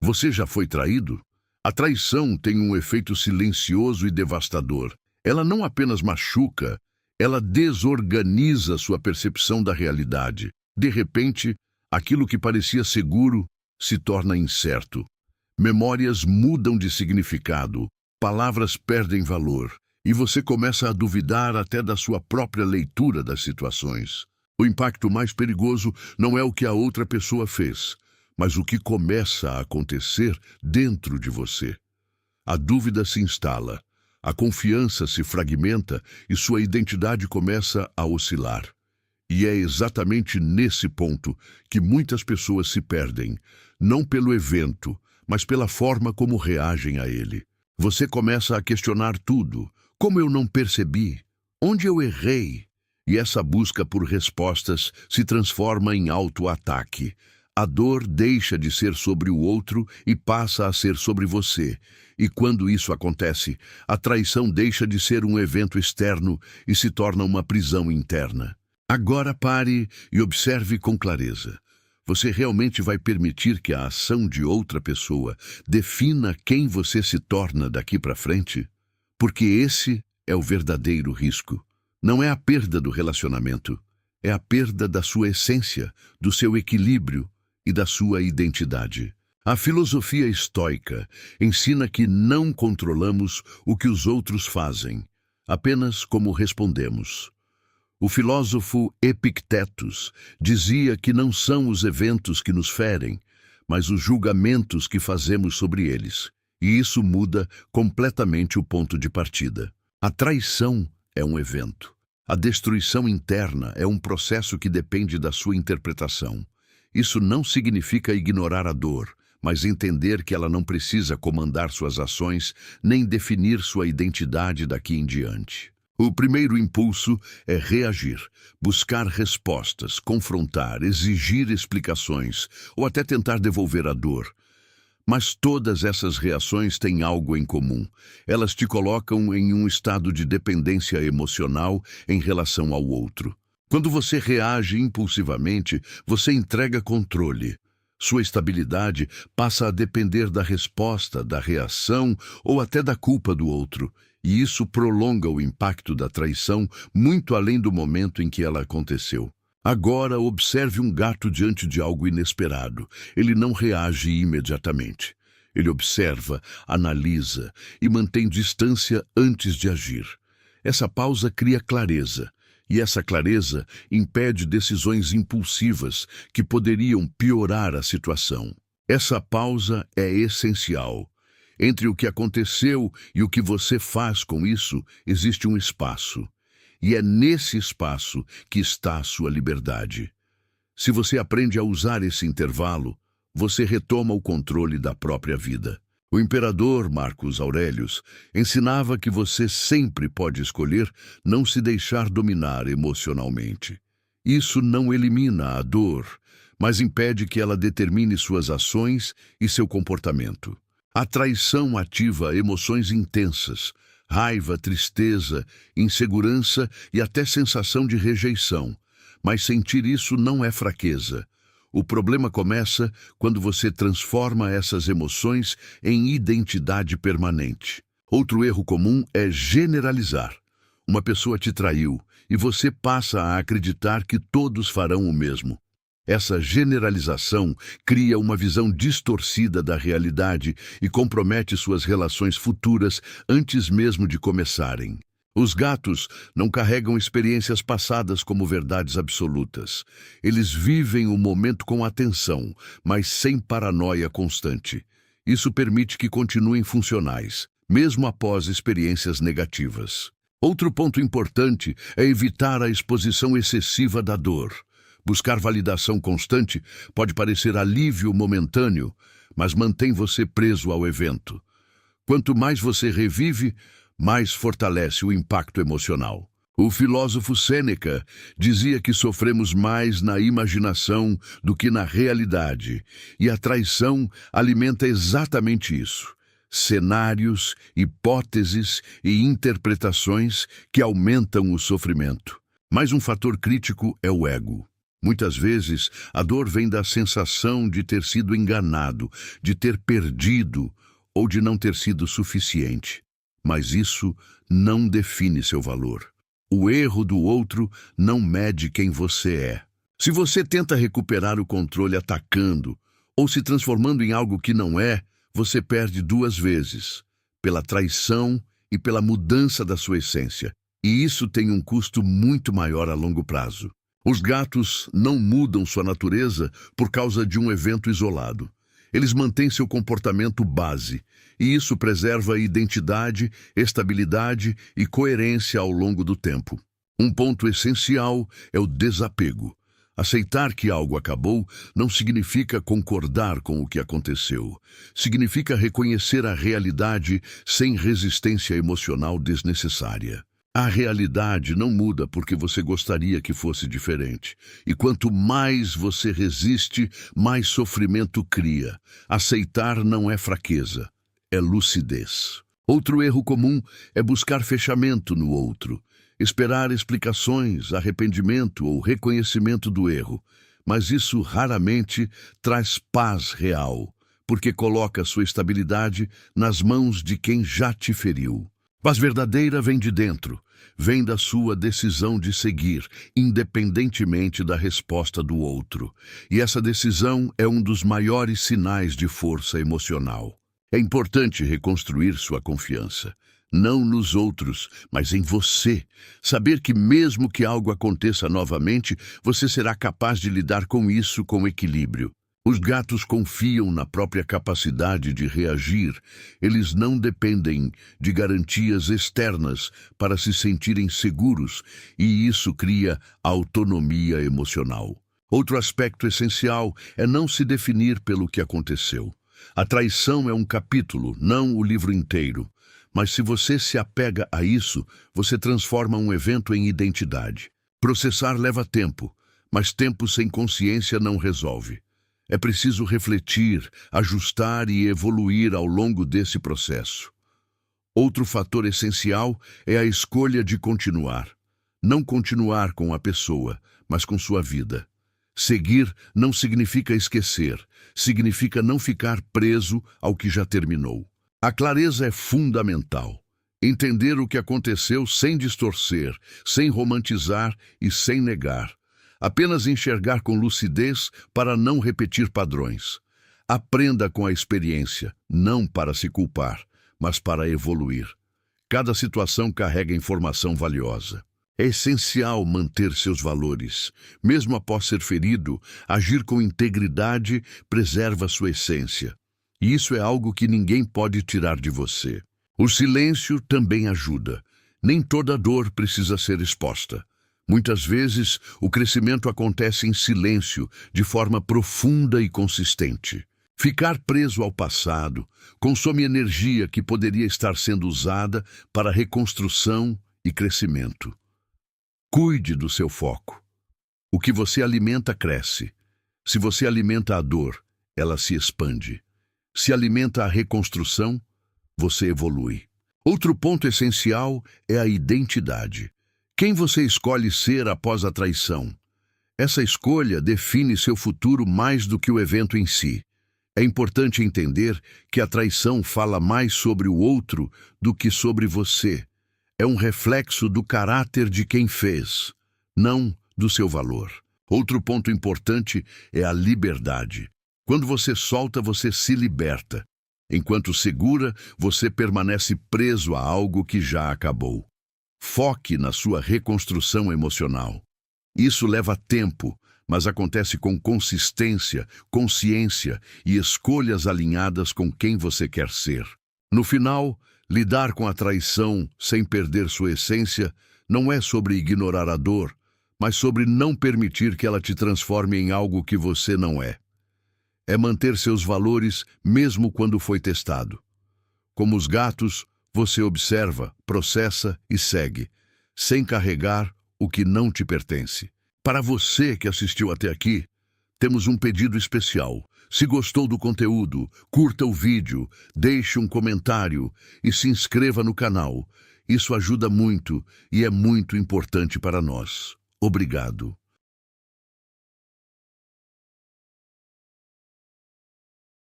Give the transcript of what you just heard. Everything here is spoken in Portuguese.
Você já foi traído? A traição tem um efeito silencioso e devastador. Ela não apenas machuca, ela desorganiza sua percepção da realidade. De repente, aquilo que parecia seguro se torna incerto. Memórias mudam de significado, palavras perdem valor, e você começa a duvidar até da sua própria leitura das situações. O impacto mais perigoso não é o que a outra pessoa fez, mas o que começa a acontecer dentro de você. A dúvida se instala, a confiança se fragmenta e sua identidade começa a oscilar. E é exatamente nesse ponto que muitas pessoas se perdem, não pelo evento, mas pela forma como reagem a ele. Você começa a questionar tudo. Como eu não percebi? Onde eu errei? E essa busca por respostas se transforma em auto-ataque. A dor deixa de ser sobre o outro e passa a ser sobre você. E quando isso acontece, a traição deixa de ser um evento externo e se torna uma prisão interna. Agora pare e observe com clareza. Você realmente vai permitir que a ação de outra pessoa defina quem você se torna daqui para frente? Porque esse é o verdadeiro risco. Não é a perda do relacionamento, é a perda da sua essência, do seu equilíbrio e da sua identidade. A filosofia estoica ensina que não controlamos o que os outros fazem, apenas como respondemos. O filósofo Epictetus dizia que não são os eventos que nos ferem, mas os julgamentos que fazemos sobre eles. E isso muda completamente o ponto de partida. A traição é um evento. A destruição interna é um processo que depende da sua interpretação. Isso não significa ignorar a dor, mas entender que ela não precisa comandar suas ações nem definir sua identidade daqui em diante. O primeiro impulso é reagir, buscar respostas, confrontar, exigir explicações ou até tentar devolver a dor. Mas todas essas reações têm algo em comum. Elas te colocam em um estado de dependência emocional em relação ao outro. Quando você reage impulsivamente, você entrega controle. Sua estabilidade passa a depender da resposta, da reação ou até da culpa do outro. E isso prolonga o impacto da traição muito além do momento em que ela aconteceu. Agora, observe um gato diante de algo inesperado. Ele não reage imediatamente. Ele observa, analisa e mantém distância antes de agir. Essa pausa cria clareza, e essa clareza impede decisões impulsivas que poderiam piorar a situação. Essa pausa é essencial. Entre o que aconteceu e o que você faz com isso, existe um espaço. E é nesse espaço que está a sua liberdade. Se você aprende a usar esse intervalo, você retoma o controle da própria vida. O imperador Marcos Aurelius ensinava que você sempre pode escolher não se deixar dominar emocionalmente. Isso não elimina a dor, mas impede que ela determine suas ações e seu comportamento. A traição ativa emoções intensas, raiva, tristeza, insegurança e até sensação de rejeição. Mas sentir isso não é fraqueza. O problema começa quando você transforma essas emoções em identidade permanente. Outro erro comum é generalizar. Uma pessoa te traiu e você passa a acreditar que todos farão o mesmo. Essa generalização cria uma visão distorcida da realidade e compromete suas relações futuras antes mesmo de começarem. Os gatos não carregam experiências passadas como verdades absolutas. Eles vivem o momento com atenção, mas sem paranoia constante. Isso permite que continuem funcionais, mesmo após experiências negativas. Outro ponto importante é evitar a exposição excessiva da dor. Buscar validação constante pode parecer alívio momentâneo, mas mantém você preso ao evento. Quanto mais você revive, mais fortalece o impacto emocional. O filósofo Sêneca dizia que sofremos mais na imaginação do que na realidade, e a traição alimenta exatamente isso. Cenários, hipóteses e interpretações que aumentam o sofrimento. Mas um fator crítico é o ego. Muitas vezes, a dor vem da sensação de ter sido enganado, de ter perdido ou de não ter sido suficiente. Mas isso não define seu valor. O erro do outro não mede quem você é. Se você tenta recuperar o controle atacando ou se transformando em algo que não é, você perde duas vezes, pela traição e pela mudança da sua essência. E isso tem um custo muito maior a longo prazo. Os gatos não mudam sua natureza por causa de um evento isolado. Eles mantêm seu comportamento base, e isso preserva a identidade, estabilidade e coerência ao longo do tempo. Um ponto essencial é o desapego. Aceitar que algo acabou não significa concordar com o que aconteceu. Significa reconhecer a realidade sem resistência emocional desnecessária. A realidade não muda porque você gostaria que fosse diferente. E quanto mais você resiste, mais sofrimento cria. Aceitar não é fraqueza, é lucidez. Outro erro comum é buscar fechamento no outro. Esperar explicações, arrependimento ou reconhecimento do erro. Mas isso raramente traz paz real, porque coloca sua estabilidade nas mãos de quem já te feriu. Paz verdadeira vem de dentro, vem da sua decisão de seguir, independentemente da resposta do outro. E essa decisão é um dos maiores sinais de força emocional. É importante reconstruir sua confiança, não nos outros, mas em você. Saber que mesmo que algo aconteça novamente, você será capaz de lidar com isso com equilíbrio. Os gatos confiam na própria capacidade de reagir. Eles não dependem de garantias externas para se sentirem seguros, e isso cria autonomia emocional. Outro aspecto essencial é não se definir pelo que aconteceu. A traição é um capítulo, não o livro inteiro. Mas se você se apega a isso, você transforma um evento em identidade. Processar leva tempo, mas tempo sem consciência não resolve. É preciso refletir, ajustar e evoluir ao longo desse processo. Outro fator essencial é a escolha de continuar. Não continuar com a pessoa, mas com sua vida. Seguir não significa esquecer, significa não ficar preso ao que já terminou. A clareza é fundamental. Entender o que aconteceu sem distorcer, sem romantizar e sem negar. Apenas enxergar com lucidez para não repetir padrões. Aprenda com a experiência, não para se culpar, mas para evoluir. Cada situação carrega informação valiosa. É essencial manter seus valores. Mesmo após ser ferido, agir com integridade preserva sua essência. E isso é algo que ninguém pode tirar de você. O silêncio também ajuda. Nem toda dor precisa ser exposta. Muitas vezes, o crescimento acontece em silêncio, de forma profunda e consistente. Ficar preso ao passado consome energia que poderia estar sendo usada para reconstrução e crescimento. Cuide do seu foco. O que você alimenta cresce. Se você alimenta a dor, ela se expande. Se alimenta a reconstrução, você evolui. Outro ponto essencial é a identidade. Quem você escolhe ser após a traição? Essa escolha define seu futuro mais do que o evento em si. É importante entender que a traição fala mais sobre o outro do que sobre você. É um reflexo do caráter de quem fez, não do seu valor. Outro ponto importante é a liberdade. Quando você solta, você se liberta. Enquanto segura, você permanece preso a algo que já acabou. Foque na sua reconstrução emocional. Isso leva tempo, mas acontece com consistência, consciência e escolhas alinhadas com quem você quer ser. No final, lidar com a traição sem perder sua essência não é sobre ignorar a dor, mas sobre não permitir que ela te transforme em algo que você não é. É manter seus valores mesmo quando foi testado. Como os gatos, você observa, processa e segue, sem carregar o que não te pertence. Para você que assistiu até aqui, temos um pedido especial. Se gostou do conteúdo, curta o vídeo, deixe um comentário e se inscreva no canal. Isso ajuda muito e é muito importante para nós. Obrigado.